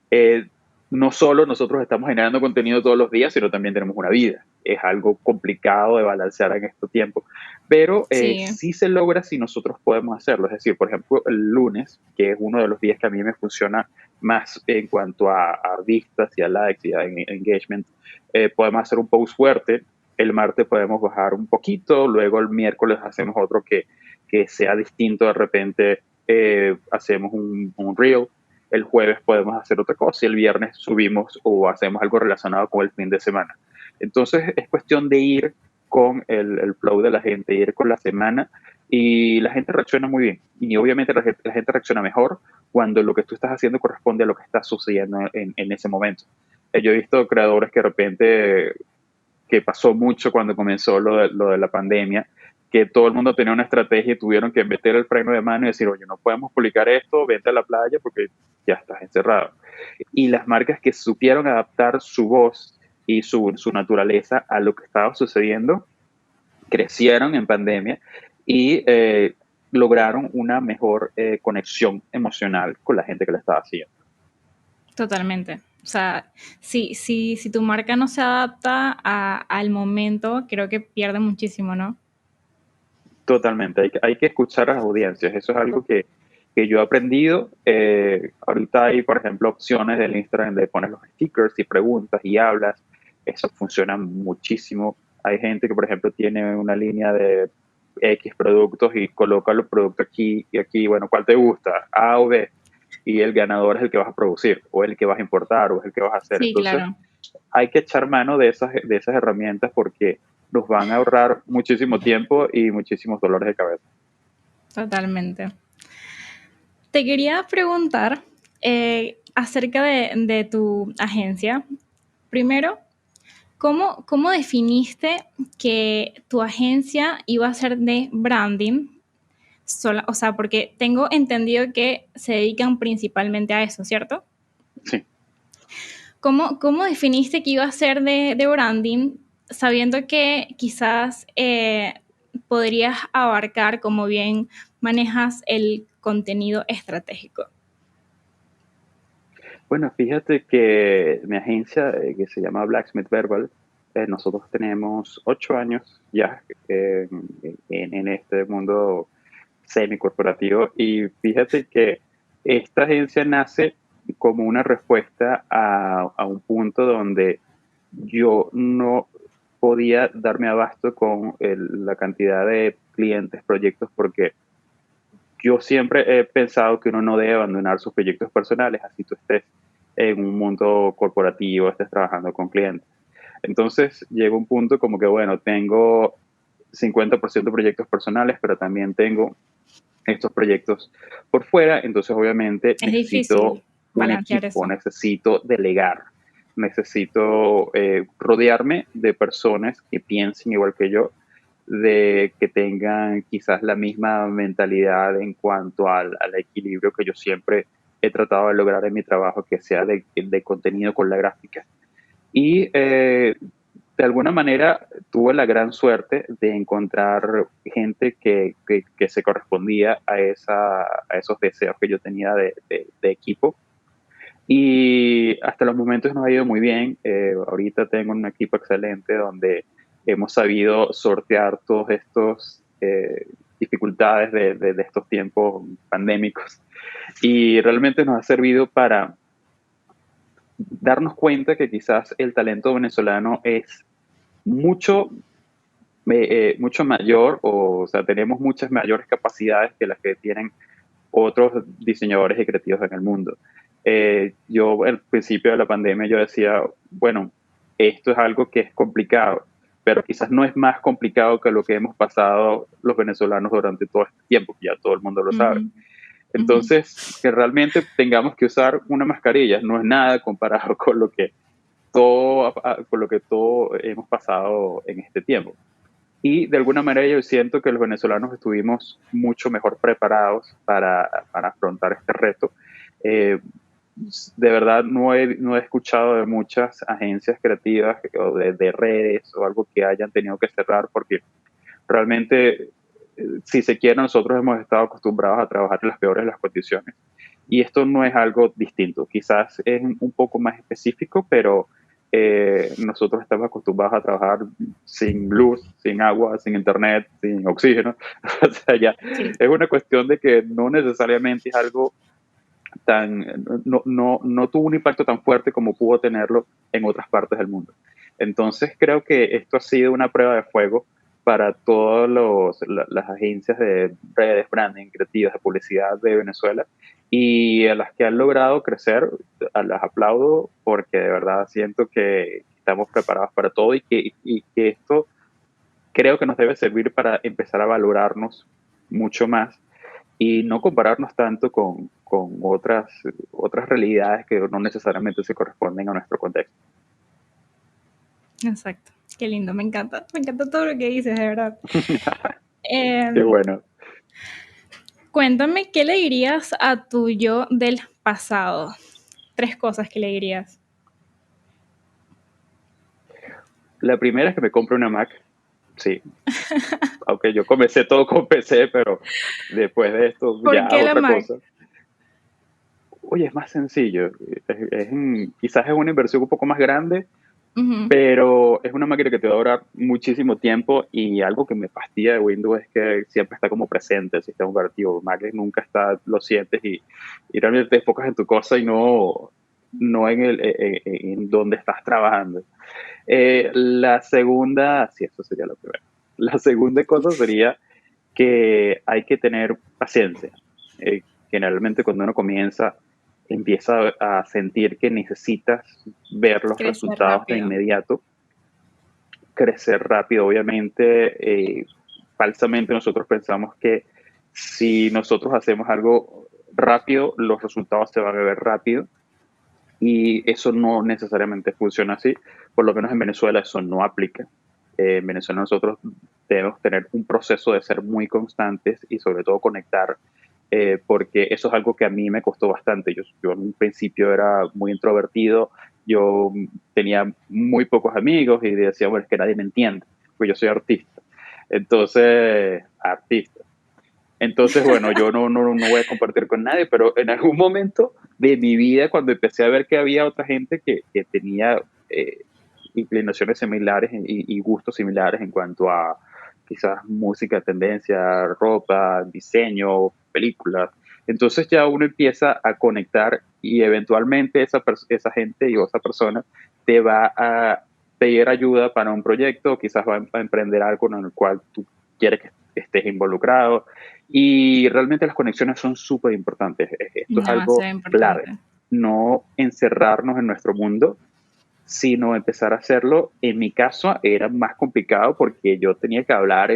Eh, no solo nosotros estamos generando contenido todos los días, sino también tenemos una vida. Es algo complicado de balancear en estos tiempos, pero Sí, sí se logra si nosotros podemos hacerlo. Es decir, por ejemplo, el lunes, que es uno de los días que a mí me funciona más en cuanto a vistas y a likes y a engagement, podemos hacer un post fuerte. El martes podemos bajar un poquito, luego el miércoles hacemos otro que sea distinto. De repente hacemos un reel, el jueves podemos hacer otra cosa y el viernes subimos o hacemos algo relacionado con el fin de semana. Entonces es cuestión de ir con el flow de la gente, ir con la semana y la gente reacciona muy bien. Y obviamente la gente reacciona mejor cuando lo que tú estás haciendo corresponde a lo que está sucediendo en ese momento. Yo he visto creadores que de repente, que pasó mucho cuando comenzó lo de la pandemia, que todo el mundo tenía una estrategia y tuvieron que meter el freno de mano y decir, oye, no podemos publicar esto, vente a la playa porque ya estás encerrado. Y las marcas que supieron adaptar su voz y su naturaleza a lo que estaba sucediendo, crecieron en pandemia y lograron una mejor conexión emocional con la gente que la estaba haciendo. totalmente. O sea, si tu marca no se adapta al momento, creo que pierde muchísimo, ¿no? Totalmente, hay que escuchar a las audiencias, eso es algo que yo he aprendido. Ahorita hay, por ejemplo, opciones del Instagram de poner los stickers y preguntas y hablas, eso funciona muchísimo. Hay gente que, por ejemplo, tiene una línea de X productos y coloca los productos aquí y aquí, bueno, ¿cuál te gusta? A o B, y el ganador es el que vas a producir, o el que vas a importar, o es el que vas a hacer. Sí, Entonces, claro, hay que echar mano de esas herramientas porque nos van a ahorrar muchísimo tiempo y muchísimos dolores de cabeza. totalmente. Te quería preguntar acerca de tu agencia. Primero, ¿cómo definiste que tu agencia iba a ser de branding? O sea, porque tengo entendido que se dedican principalmente a eso, ¿cierto? Sí. ¿Cómo definiste que iba a ser de branding sabiendo que quizás podrías abarcar como bien manejas el contenido estratégico? Bueno, fíjate que mi agencia, que se llama Blacksmith Verbal, nosotros tenemos 8 años ya en este mundo semi-corporativo y fíjate que esta agencia nace como una respuesta a un punto donde yo no podía darme abasto con la cantidad de clientes, proyectos, porque yo siempre he pensado que uno no debe abandonar sus proyectos personales, así tú estés en un mundo corporativo, estés trabajando con clientes. Entonces llega un punto como que, bueno, tengo 50% proyectos personales, pero también tengo estos proyectos por fuera, entonces obviamente Es difícil necesito un balancear equipo, eso. necesito delegar, necesito rodearme de personas que piensen igual que yo, de que tengan quizás la misma mentalidad en cuanto al equilibrio que yo siempre he tratado de lograr en mi trabajo, que sea de contenido con la gráfica. Y de alguna manera tuve la gran suerte de encontrar gente que se correspondía a esos deseos que yo tenía de equipo. Y hasta los momentos nos ha ido muy bien. Ahorita tengo un equipo excelente donde hemos sabido sortear todos estos dificultades de estos tiempos pandémicos. Y realmente nos ha servido para darnos cuenta que quizás el talento venezolano es mucho, mucho mayor, o sea, tenemos muchas mayores capacidades que las que tienen otros diseñadores y creativos en el mundo. Yo al principio de la pandemia yo decía, bueno, esto es algo que es complicado, pero quizás no es más complicado que lo que hemos pasado los venezolanos durante todo este tiempo, que ya todo el mundo lo sabe. Ujú, ujú. Entonces, que realmente tengamos que usar una mascarilla no es nada comparado con lo que con lo que todo hemos pasado en este tiempo. Y de alguna manera yo siento que los venezolanos estuvimos mucho mejor preparados para afrontar este reto. Eh, de verdad no he escuchado de muchas agencias creativas o de redes o algo que hayan tenido que cerrar porque realmente, si se quiere, nosotros hemos estado acostumbrados a trabajar en las peores de las condiciones. Y esto no es algo distinto, quizás es un poco más específico, pero nosotros estamos acostumbrados a trabajar sin luz, sin agua, sin internet, sin oxígeno. O sea, ya Sí, es una cuestión de que no necesariamente es algo tan, no tuvo un impacto tan fuerte como pudo tenerlo en otras partes del mundo. Entonces creo que esto ha sido una prueba de fuego para todas las agencias de redes, branding, creativas, de publicidad de Venezuela y a las que han logrado crecer, las aplaudo porque de verdad siento que estamos preparados para todo y que esto creo que nos debe servir para empezar a valorarnos mucho más y no compararnos tanto con otras realidades que no necesariamente se corresponden a nuestro contexto. exacto. Qué lindo, me encanta todo lo que dices, de verdad. Qué Em, bueno. Cuéntame, ¿qué le dirías a tu yo del pasado? Tres cosas que le dirías. La primera es que me compre una Mac, sí, aunque yo comencé todo con PC, pero después de esto ¿Por ya es qué la otra Mac? cosa. Oye, es más sencillo, quizás es una inversión un poco más grande, Ujú. pero es una máquina que te va a durar muchísimo tiempo y algo que me fastidia de Windows es que siempre está como presente el sistema operativo. Mac nunca está, lo sientes y realmente te enfocas en tu cosa y no en donde estás trabajando. La segunda, sí, eso sería lo primero. La segunda cosa sería que hay que tener paciencia. Generalmente cuando uno comienza, empieza a sentir que necesitas ver los Crecer resultados de rápido. inmediato, crecer rápido, obviamente. Falsamente nosotros pensamos que si nosotros hacemos algo rápido, los resultados se van a ver rápido y eso no necesariamente funciona así. Por lo menos en Venezuela eso no aplica. En Venezuela nosotros debemos tener un proceso de ser muy constantes y sobre todo conectar, porque eso es algo que a mí me costó bastante. Yo en un principio era muy introvertido, yo tenía muy pocos amigos y decía, bueno, es que nadie me entiende, pues yo soy artista. Entonces, artista. Entonces, bueno, yo no voy a compartir con nadie, pero en algún momento de mi vida, cuando empecé a ver que había otra gente que tenía inclinaciones similares y gustos similares en cuanto a quizás música, tendencia, ropa, diseño, películas, entonces ya uno empieza a conectar y eventualmente esa gente y esa persona te va a pedir ayuda para un proyecto, quizás va a emprender algo en el cual tú quieres que estés involucrado y realmente las conexiones son súper importantes. Esto es algo Demasiado clave. importante. No encerrarnos en nuestro mundo, sino empezar a hacerlo. En mi caso era más complicado porque yo tenía que hablar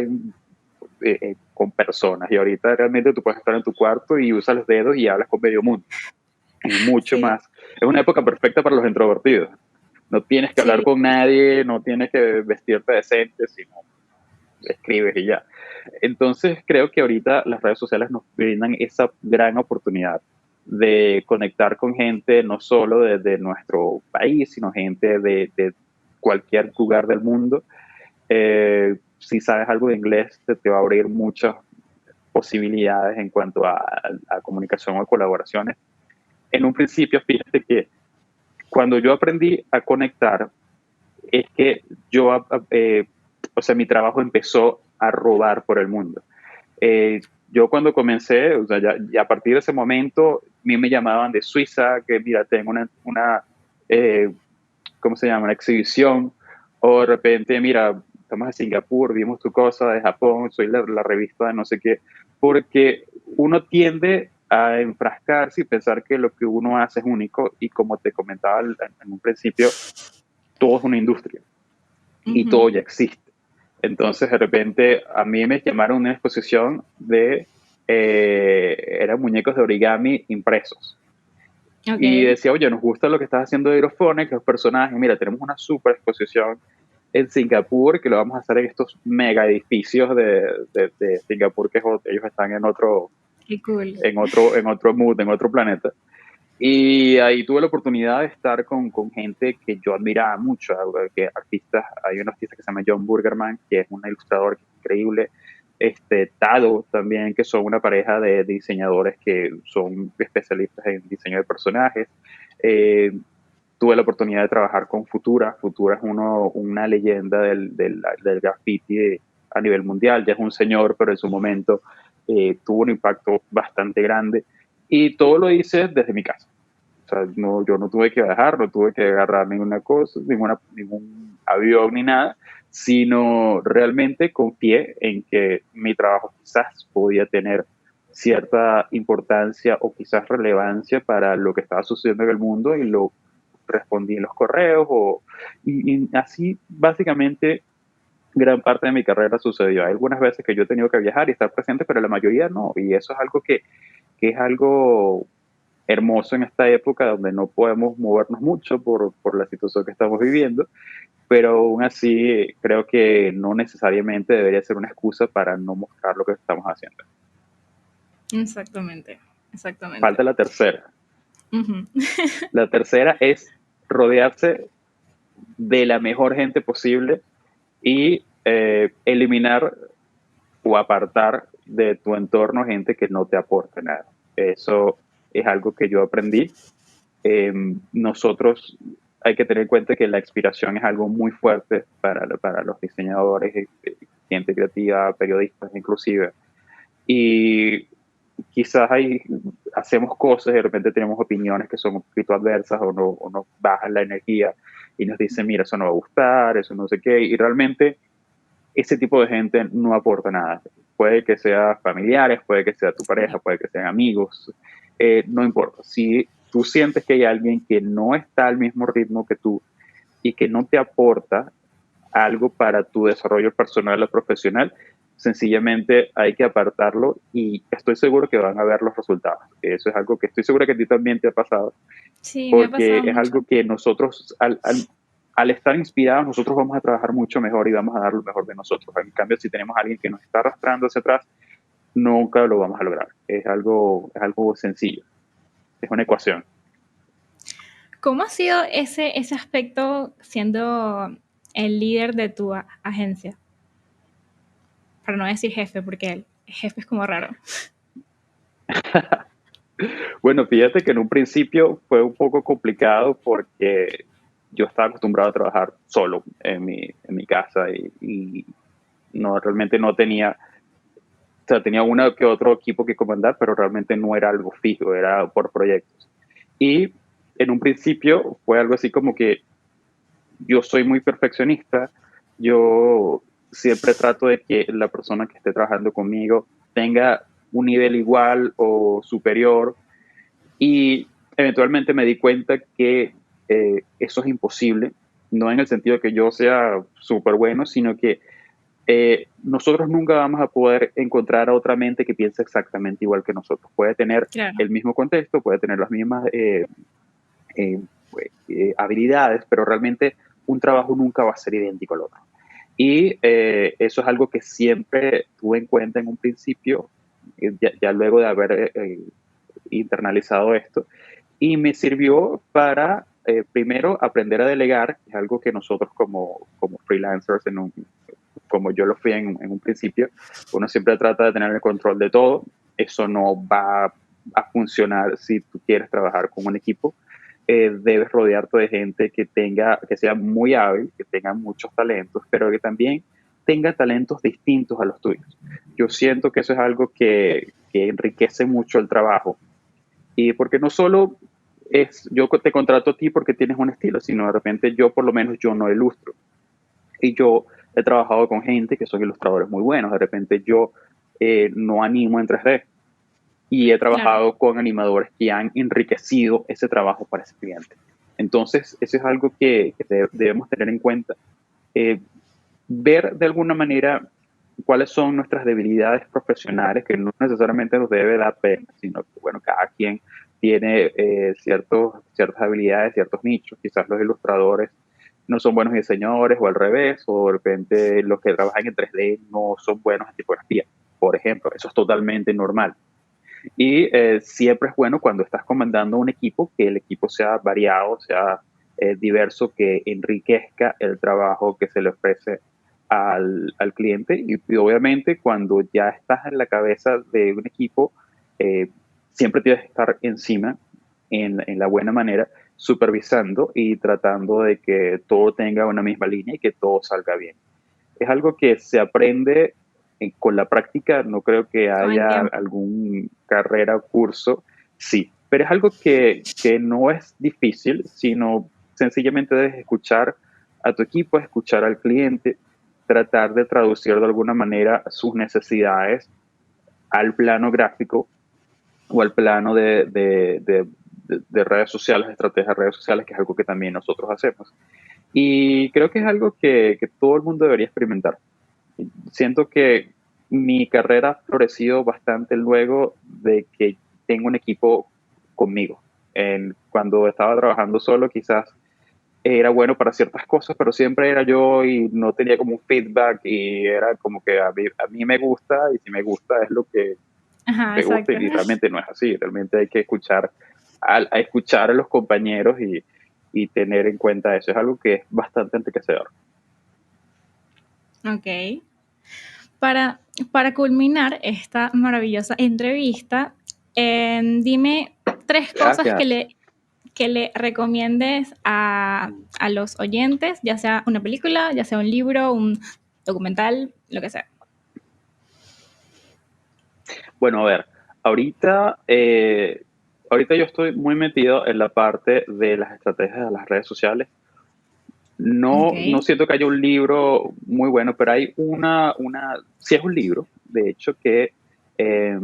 con personas y ahorita realmente tú puedes estar en tu cuarto y usas los dedos y hablas con medio mundo. Es mucho Sí, más. Es una época perfecta para los introvertidos. No tienes que hablar sí, con nadie, no tienes que vestirte decente, sino escribes y ya. Entonces creo que ahorita las redes sociales nos brindan esa gran oportunidad de conectar con gente no solo desde nuestro país, sino gente de cualquier lugar del mundo. Si sabes algo de inglés, te va a abrir muchas posibilidades en cuanto a comunicación o colaboraciones. En un principio, fíjate que cuando yo aprendí a conectar, es que yo, o sea, mi trabajo empezó a rodar por el mundo. Yo cuando comencé, o sea, ya a partir de ese momento, a mí me llamaban de Suiza, que mira, tengo eh, ¿cómo se llama? Una exhibición, o de repente, mira, estamos en Singapur, vimos tu cosa, de Japón, soy la revista de no sé qué, porque uno tiende a enfrascarse y pensar que lo que uno hace es único y como te comentaba en un principio, todo es una industria y todo ujú, ya existe. Entonces, de repente, a mí me llamaron a una exposición eran muñecos de origami impresos. Y ok, decía, oye, nos gusta lo que estás haciendo de Aerophonics, los personajes, mira, tenemos una super exposición en Singapur que lo vamos a hacer en estos mega edificios de Singapur, que ellos están qué cool. en otro mood, en otro planeta. Y ahí tuve la oportunidad de estar con gente que yo admiraba mucho, que artistas, hay un artista que se llama John Burgerman, que es un ilustrador que es increíble, Tado también, que son una pareja de diseñadores que son especialistas en diseño de personajes. Eh, Tuve la oportunidad de trabajar con Futura. Futura es una leyenda del graffiti a nivel mundial. Ya es un señor, pero en su momento tuvo un impacto bastante grande. Y todo lo hice desde mi casa. O sea, no, yo no tuve que viajar, no tuve que agarrar ninguna cosa, ningún avión ni nada, sino realmente confié en que mi trabajo quizás podía tener cierta importancia o quizás relevancia para lo que estaba sucediendo en el mundo y lo respondí en los correos y así básicamente gran parte de mi carrera sucedió. Hay algunas veces que yo he tenido que viajar y estar presente, pero la mayoría no. Y eso es algo que es algo hermoso en esta época donde no podemos movernos mucho por la situación que estamos viviendo, pero aún así creo que no necesariamente debería ser una excusa para no mostrar lo que estamos haciendo. Exactamente, exactamente. Falta la tercera. Ujú. La tercera es rodearse de la mejor gente posible y eliminar o apartar de tu entorno gente que no te aporte nada. Eso es algo que yo aprendí. Nosotros hay que tener en cuenta que la inspiración es algo muy fuerte para los diseñadores, gente creativa, periodistas inclusive. Y quizás hacemos cosas y de repente tenemos opiniones que son un poquito adversas o nos bajan la energía y nos dicen, mira, eso no va a gustar, eso no sé qué. Y realmente ese tipo de gente no aporta nada. Puede que sea familiares, puede que sea tu pareja, puede que sean amigos, no importa. Si tú sientes que hay alguien que no está al mismo ritmo que tú y que no te aporta algo para tu desarrollo personal o profesional, sencillamente hay que apartarlo y estoy seguro que van a ver los resultados. Eso es algo que estoy seguro que a ti también te ha pasado, Sí, me ha porque pasado es mucho. algo que nosotros, al estar inspirados, nosotros vamos a trabajar mucho mejor y vamos a dar lo mejor de nosotros. En cambio, si tenemos a alguien que nos está arrastrando hacia atrás, nunca lo vamos a lograr. Es algo sencillo, es una ecuación. ¿Cómo ha sido ese aspecto siendo el líder de tu agencia? Para no decir jefe, porque el jefe es como raro. Bueno, fíjate que en un principio fue un poco complicado porque yo estaba acostumbrado a trabajar solo en mi casa y no, realmente no tenía, o sea, tenía uno que otro equipo que comandar, pero realmente no era algo fijo, era por proyectos. Y en un principio fue algo así como que yo soy muy perfeccionista, yo siempre trato de que la persona que esté trabajando conmigo tenga un nivel igual o superior y eventualmente me di cuenta que eso es imposible, no en el sentido de que yo sea súper bueno, sino que nosotros nunca vamos a poder encontrar a otra mente que piense exactamente igual que nosotros. Puede tener Claro, el mismo contexto, puede tener las mismas eh, habilidades, pero realmente un trabajo nunca va a ser idéntico al otro. Y eso es algo que siempre tuve en cuenta en un principio, ya luego de haber internalizado esto, y me sirvió para, primero, aprender a delegar, que es algo que nosotros como freelancers, como yo lo fui en un principio, uno siempre trata de tener el control de todo. Eso no va a funcionar si tú quieres trabajar con un equipo. Debes rodearte de gente que sea muy hábil, que tenga muchos talentos, pero que también tenga talentos distintos a los tuyos. Yo siento que eso es algo que enriquece mucho el trabajo y porque no solo es yo te contrato a ti porque tienes un estilo, sino de repente yo por lo menos yo no ilustro. Y yo he trabajado con gente que son ilustradores muy buenos. De repente yo no animo en 3D y he claro. trabajado con animadores que han enriquecido ese trabajo para ese cliente. Entonces, eso es algo que debemos tener en cuenta. Eh, Ver de alguna manera cuáles son nuestras debilidades profesionales, que no necesariamente nos debe dar pena, sino que, bueno, cada quien tiene ciertas habilidades, ciertos nichos. Quizás los ilustradores no son buenos diseñadores o al revés, o de repente los que trabajan en 3D no son buenos en tipografía, por ejemplo. Eso es totalmente normal. Y siempre es bueno cuando estás comandando un equipo que el equipo sea variado, sea diverso, que enriquezca el trabajo que se le ofrece al cliente. Y obviamente cuando ya estás en la cabeza de un equipo, eh, siempre tienes que estar encima en la buena manera, supervisando y tratando de que todo tenga una misma línea y que todo salga bien. Es algo que se aprende con la práctica, no creo que Con el haya tiempo. algún carrera o curso, sí, pero es algo que no es difícil, sino sencillamente debes escuchar a tu equipo, escuchar al cliente, tratar de traducir de alguna manera sus necesidades al plano gráfico o al plano de redes sociales, estrategias de redes sociales, que es algo que también nosotros hacemos. Y creo que es algo que todo el mundo debería experimentar. Siento que mi carrera ha florecido bastante luego de que tengo un equipo conmigo. Cuando estaba trabajando solo, quizás era bueno para ciertas cosas, pero siempre era yo y no tenía como un feedback y era como que a mí me gusta y si me gusta es lo que Ajá, me gusta exacto. y realmente no es así. Realmente hay que escuchar a escuchar a los compañeros y tener en cuenta eso. Es algo que es bastante enriquecedor. Ok. Para, para culminar esta maravillosa entrevista, dime tres cosas Gracias. que le recomiendes a los oyentes, ya sea una película, ya sea un libro, un documental, lo que sea. Bueno, a ver, ahorita, ahorita yo estoy muy metido en la parte de las estrategias de las redes sociales. Ok. No siento que haya un libro muy bueno, pero hay sí es un libro, de hecho, que eh,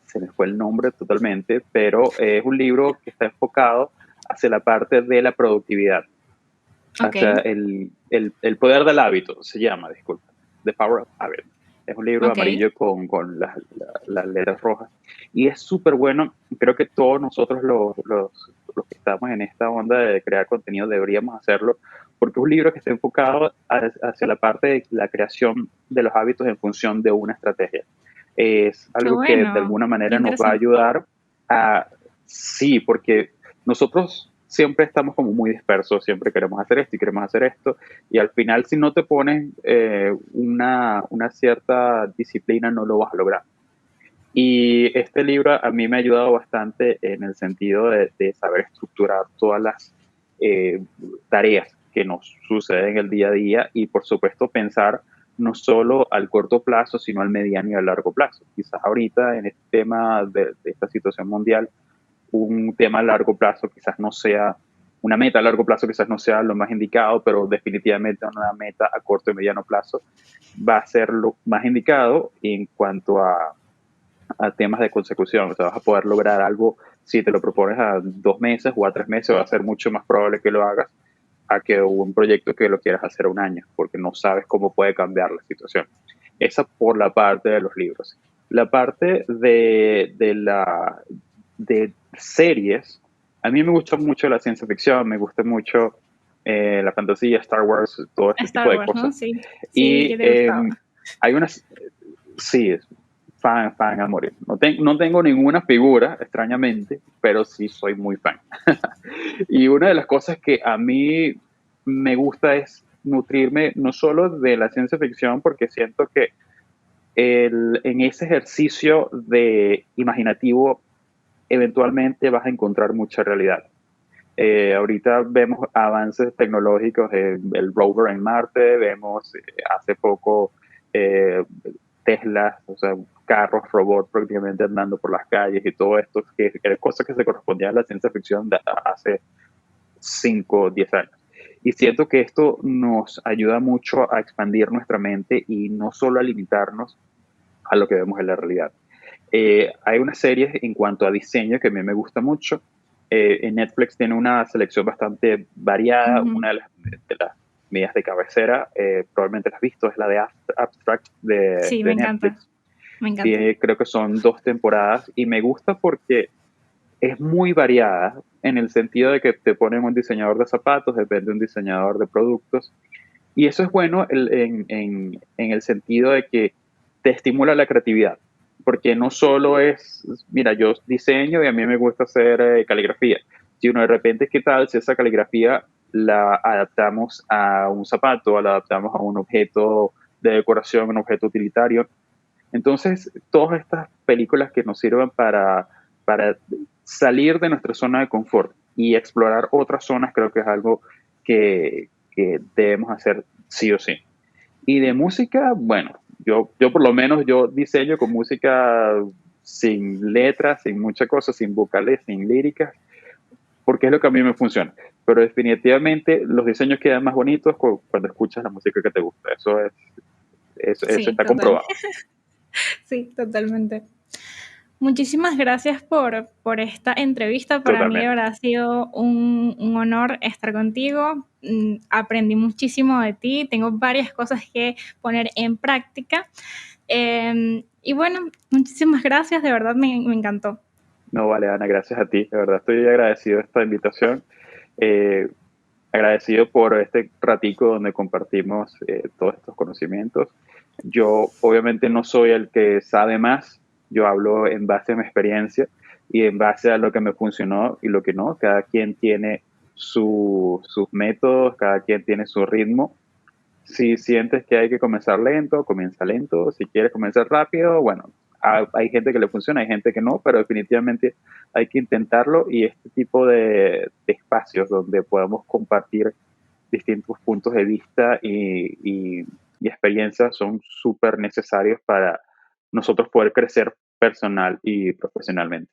se me fue el nombre totalmente, pero es un libro que está enfocado hacia la parte de la productividad, Ok. hacia el poder del hábito, se llama, disculpa, The Power of Habit. Es un libro Ok. amarillo con las letras rojas. Y es súper bueno. Creo que todos nosotros los que estamos en esta onda de crear contenido deberíamos hacerlo, porque es un libro que está enfocado hacia la parte de la creación de los hábitos en función de una estrategia. Es Qué algo que de bueno. alguna Qué manera nos va a interesante. ayudar a, sí, porque nosotros siempre estamos como muy dispersos, siempre queremos hacer esto y queremos hacer esto, y al final si no te pones una cierta disciplina no lo vas a lograr. Y este libro a mí me ha ayudado bastante en el sentido de saber estructurar todas las eh, tareas que nos suceden en el día a día y por supuesto pensar no solo al corto plazo, sino al mediano y al largo plazo. Quizás ahorita en este tema de esta situación mundial, un tema a largo plazo quizás no sea, una meta a largo plazo quizás no sea lo más indicado, pero definitivamente una meta a corto y mediano plazo va a ser lo más indicado en cuanto a temas de consecución. O sea, vas a poder lograr algo si te lo propones a 2 meses o a 3 meses, va a ser mucho más probable que lo hagas a que un proyecto que lo quieras hacer a un año, porque no sabes cómo puede cambiar la situación. Esa por la parte de los libros. La parte de series, a mí me gusta mucho la ciencia ficción, me gusta mucho la fantasía, Star Wars, todo este tipo Star de Wars, ¿no? cosas. Sí. Sí, vi Y que te gustaba. hay unas, sí, fan a morir. No tengo ninguna figura, extrañamente, pero sí soy muy fan. Y una de las cosas que a mí me gusta es nutrirme no solo de la ciencia ficción, porque siento que en ese ejercicio de imaginativo eventualmente vas a encontrar mucha realidad. Ahorita vemos avances tecnológicos, el rover en Marte, vemos hace poco eh, Tesla, o sea, carros, robots prácticamente andando por las calles y todo esto, que es cosas que se correspondían a la ciencia ficción de hace 5 o 10 años. Y siento que esto nos ayuda mucho a expandir nuestra mente y no solo a limitarnos a lo que vemos en la realidad. Hay una serie en cuanto a diseño que a mí me gusta mucho. En Netflix tiene una selección bastante variada. Ujú. Una de las mías de cabecera, probablemente la has visto, es la de Abstract Sí, me de encanta. Netflix. Me encanta. Creo que son 2 temporadas y me gusta porque es muy variada en el sentido de que te ponen un diseñador de zapatos, depende de un diseñador de productos. Y eso es bueno en el sentido de que te estimula la creatividad. porque no solo es, mira, yo diseño y a mí me gusta hacer caligrafía, sino de repente, ¿qué tal si esa caligrafía la adaptamos a un zapato, la adaptamos a un objeto de decoración, un objeto utilitario? Entonces, todas estas películas que nos sirvan para salir de nuestra zona de confort y explorar otras zonas, creo que es algo que debemos hacer sí o sí. Y de música, bueno, yo por lo menos yo diseño con música sin letras, sin muchas cosas, sin vocales, sin líricas, porque es lo que a mí me funciona. Pero definitivamente los diseños quedan más bonitos cuando escuchas la música que te gusta. Eso Sí, está total. comprobado. Sí, totalmente. Muchísimas gracias por esta entrevista. Para mí de Totalmente. verdad ha sido un honor estar contigo. Aprendí muchísimo de ti. Tengo varias cosas que poner en práctica. Y bueno, muchísimas gracias. De verdad me encantó. No, vale, Ana, gracias a ti. De verdad estoy agradecido de esta invitación. Eh, agradecido por este ratico donde compartimos todos estos conocimientos. Yo obviamente no soy el que sabe más, yo hablo en base a mi experiencia y en base a lo que me funcionó y lo que no. Cada quien tiene sus métodos, cada quien tiene su ritmo. Si sientes que hay que comenzar lento, comienza lento. Si quieres comenzar rápido, bueno, hay gente que le funciona, hay gente que no, pero definitivamente hay que intentarlo y este tipo de espacios donde podamos compartir distintos puntos de vista y experiencias son súper necesarios para nosotros poder crecer personal y profesionalmente.